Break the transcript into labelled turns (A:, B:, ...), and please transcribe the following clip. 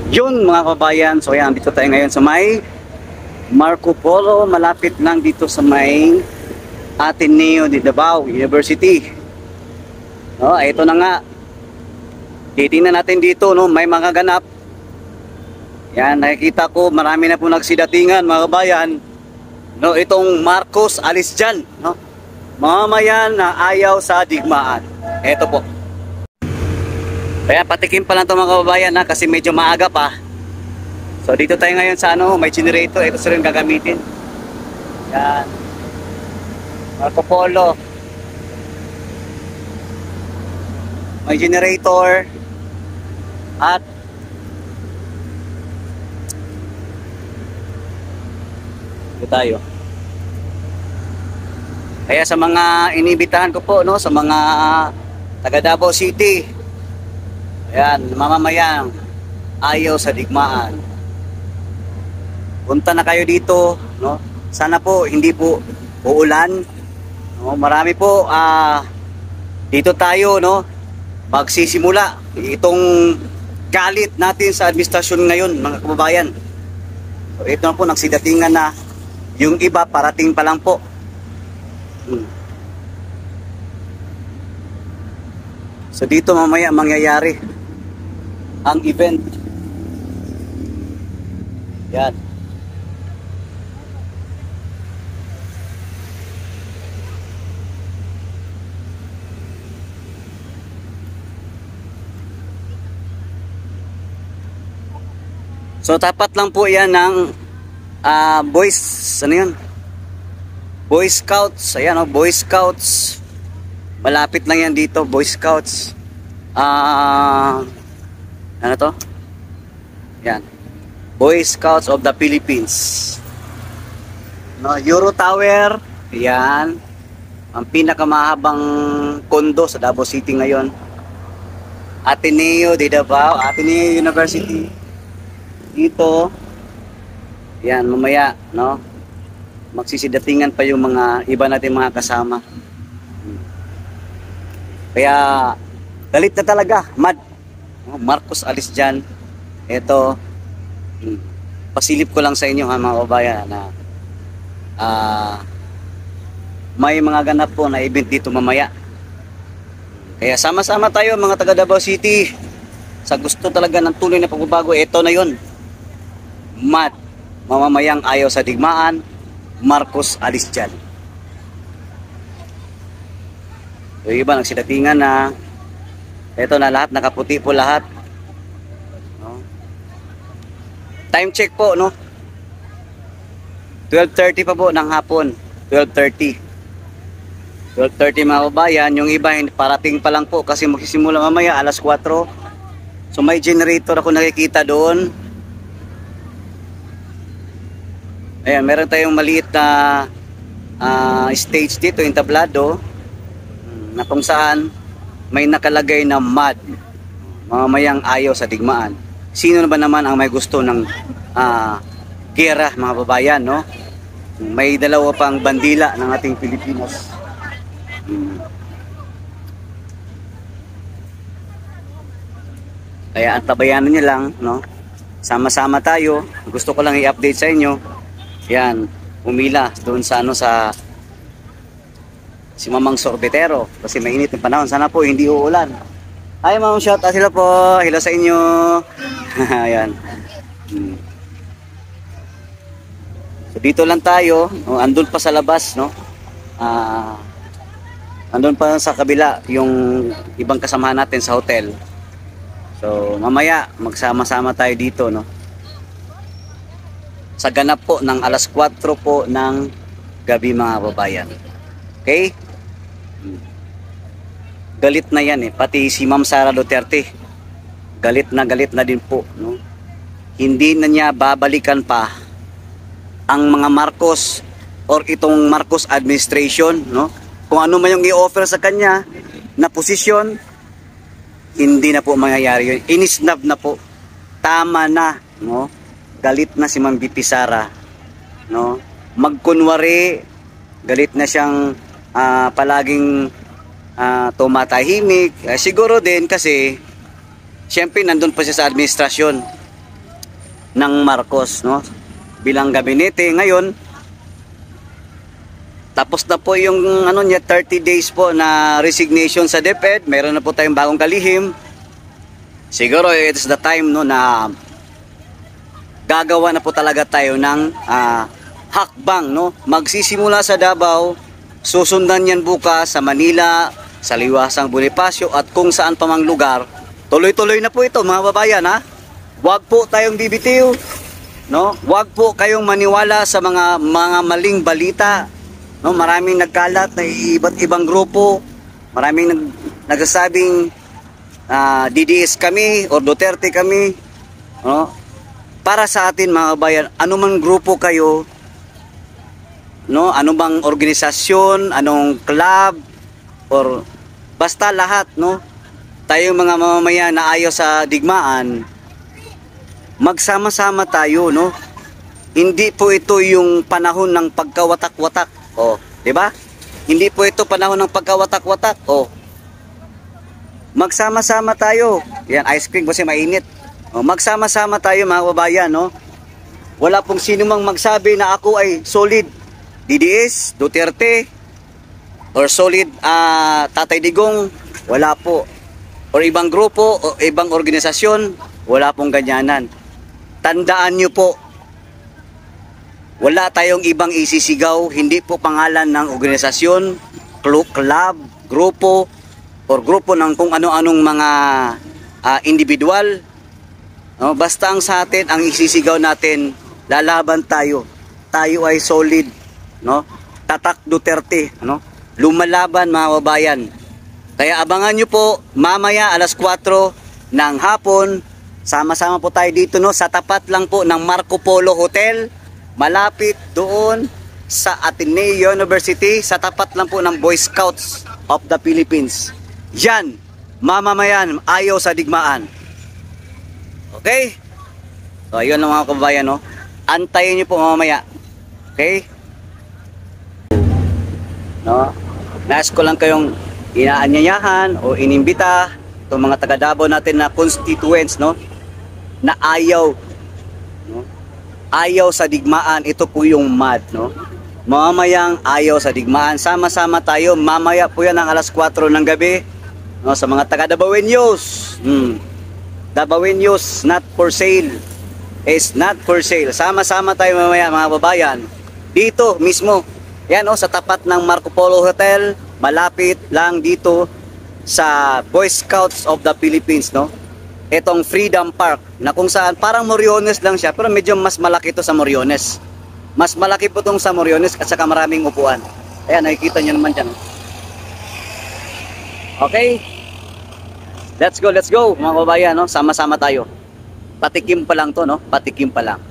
A: Yun mga kabayan, so yan, dito tayo ngayon sa may Marco Polo, malapit lang dito sa may Ateneo de Davao University. No, ito na nga. Titingnan natin dito, no, may mga ganap. Yan, nakikita ko marami na po nagsidatingan mga kabayan. No, itong Marcos alis dyan, no. Mamamayan na ayaw sa digmaan. Ito po. Kaya patikim pa lang ito mga kababayan ha, kasi medyo maaga pa. So dito tayo ngayon sa ano, may generator. Ito sila yung gagamitin. Yan. Marco Polo. May generator. At dito tayo. Kaya sa mga inibitahan ko po, no, sa mga taga Davao City, ayan, mamamayang ayaw sa digmaan, punta na kayo dito, no? Sana po hindi po uulan, no? Marami po dito tayo, no, magsisimula itong galit natin sa administrasyon ngayon mga kababayan. So ito na po, nagsidatingan na, yung iba parating pa lang po. So dito mamaya mangyayari ang event. Yan. So tapat lang po yan ng boys, ano yun? Boy Scouts, ayan o, Boy Scouts. Malapit lang yan dito, Boy Scouts. Ano to? Yan. Boy Scouts of the Philippines. No, Euro Tower, yan. Ang pinakamahabang kondo sa Davao City ngayon. Ateneo de Davao, Ateneo University. Dito. Yan, mamaya, no? Magsisidatingan pa yung mga iba natin mga kasama. Kaya galit na talaga, mad. Marcos alis dyan. Ito, pasilip ko lang sa inyo ha mga kabayan na may mga ganap po na event dito mamaya. Kaya sama-sama tayo mga taga Davao City sa gusto talaga ng tuloy na pagbabago. Ito na yun, mad, mamamayang ayaw sa digmaan, Marcos alis dyan. So iba nagsidatingan na. Ito na lahat, nakaputi po lahat, no? Time check po, no, 12:30 pa po ng hapon. 12:30 mga kabayan. Yung iba parating pa lang po kasi magsisimula mamaya alas 4. So may generator ako nakikita doon. Ayan, meron tayong maliit na stage dito, entablado, na kung saan may nakalagay na mad, mamamayang ayaw sa digmaan. Sino na ba naman ang may gusto ng gera mga babayan, no? May dalawa pang bandila ng ating Pilipinas. Kaya ang tabayanan niyo lang, no? Sama-sama tayo. Gusto ko lang i-update sa inyo. Yan, umila doon sa ano, sa si Mamang Sorbetero kasi mainit yung panahon. Sana po hindi uulan. Hi Ma'am, shout out sila po. Hello sa inyo. Ayan. So dito lang tayo, no? Andun pa sa labas, no? Andun pa sa kabila yung ibang kasamahan natin sa hotel. So mamaya magsama-sama tayo dito, no? Sa ganap po ng alas 4 po ng gabi mga babayan. Okay? Galit na yan eh. Pati si Ma'am Sara Duterte, galit na din po, no? Hindi na niya babalikan pa ang mga Marcos or itong Marcos administration, no? Kung ano man yung i-offer sa kanya na posisyon, hindi na po mangyayari yun. Inisnab na po. Tama na, no? Galit na si Ma'am BP Sara, no? Magkunwari, galit na siyang palaging tumatahimik. Siguro din kasi syempre nandun pa siya sa administrasyon. ng Marcos, no? Bilang gabinete ngayon. Tapos na po yung ano niya 30 days po na resignation sa DepEd. Meron na po tayong bagong kalihim. Siguro it's the time no na gagawa na po talaga tayo ng hakbang, no? Magsisimula sa Davao, susundan yan bukas sa Manila, sa Liwasang Bonifacio at kung saan pa mang lugar. Tuloy-tuloy na po ito mga babayan, ha? Huwag po tayong bibitiw, no? Huwag po kayong maniwala sa mga maling balita. No, maraming nagkalat na iba't ibang grupo, maraming nagsasabing DDS kami or Duterte kami, no? Para sa atin mga kabayan, anumang grupo kayo, no, anumang organisasyon, anong club or basta lahat, no, tayong mga mamamayan na ayaw sa digmaan, magsama-sama tayo, no? Hindi po ito yung panahon ng pagkawatak-watak. Oh, 'di ba? Hindi po ito panahon ng pagkawatak-watak. Oh. Magsama-sama tayo. Yan, ice cream kasi mainit. Oh, magsama-sama tayo mga kababayan, no? Wala pong sino mang magsabi na ako ay solid DDS, Duterte or solid Tatay Digong. Wala po. Or ibang grupo o ibang organisasyon, wala pong ganyanan. Tandaan niyo po, wala tayong ibang isisigaw, hindi po pangalan ng organisasyon, club, grupo, or grupo ng kung ano-anong mga individual. No? Basta ang sa atin, ang isisigaw natin, lalaban tayo. Tayo ay solid. No? Tatak Duterte. No? Lumalaban mga babayan. Kaya abangan nyo po, mamaya alas 4 ng hapon, sama-sama po tayo dito, no? Sa tapat lang po ng Marco Polo Hotel. Malapit doon sa Ateneo University, sa tapat lang po ng Boy Scouts of the Philippines. Yan, mamamayan, ayaw sa digmaan. Okay? So, yun lang mga kababayan, no? Antayin nyo po mamamaya. Okay? No? Nais ko lang kayong inaanyayahan o inimbita itong mga taga Davao natin na constituents, no? Na ayaw, no? Ayaw sa digmaan. Ito po yung MAD, no? Mamayang ayaw sa digmaan. Sama-sama tayo. Mamaya po yan ang alas 4 ng gabi, no? Sa mga taga Davaoenos. Davaoenos not for sale. Is not for sale. Sama-sama tayo mamaya mga babayan. Dito mismo. Yan, sa tapat ng Marco Polo Hotel. Malapit lang dito sa Boy Scouts of the Philippines, no? Itong Freedom Park na kung saan parang Moriones lang siya, pero medyo mas malaki ito sa Moriones. Mas malaki po itong sa Moriones at saka maraming upuan. Ayan, nakikita nyo naman dyan. Okay? Let's go mga kababayan, no? Sama-sama tayo. Patikim pa lang to, no? Patikim pa lang.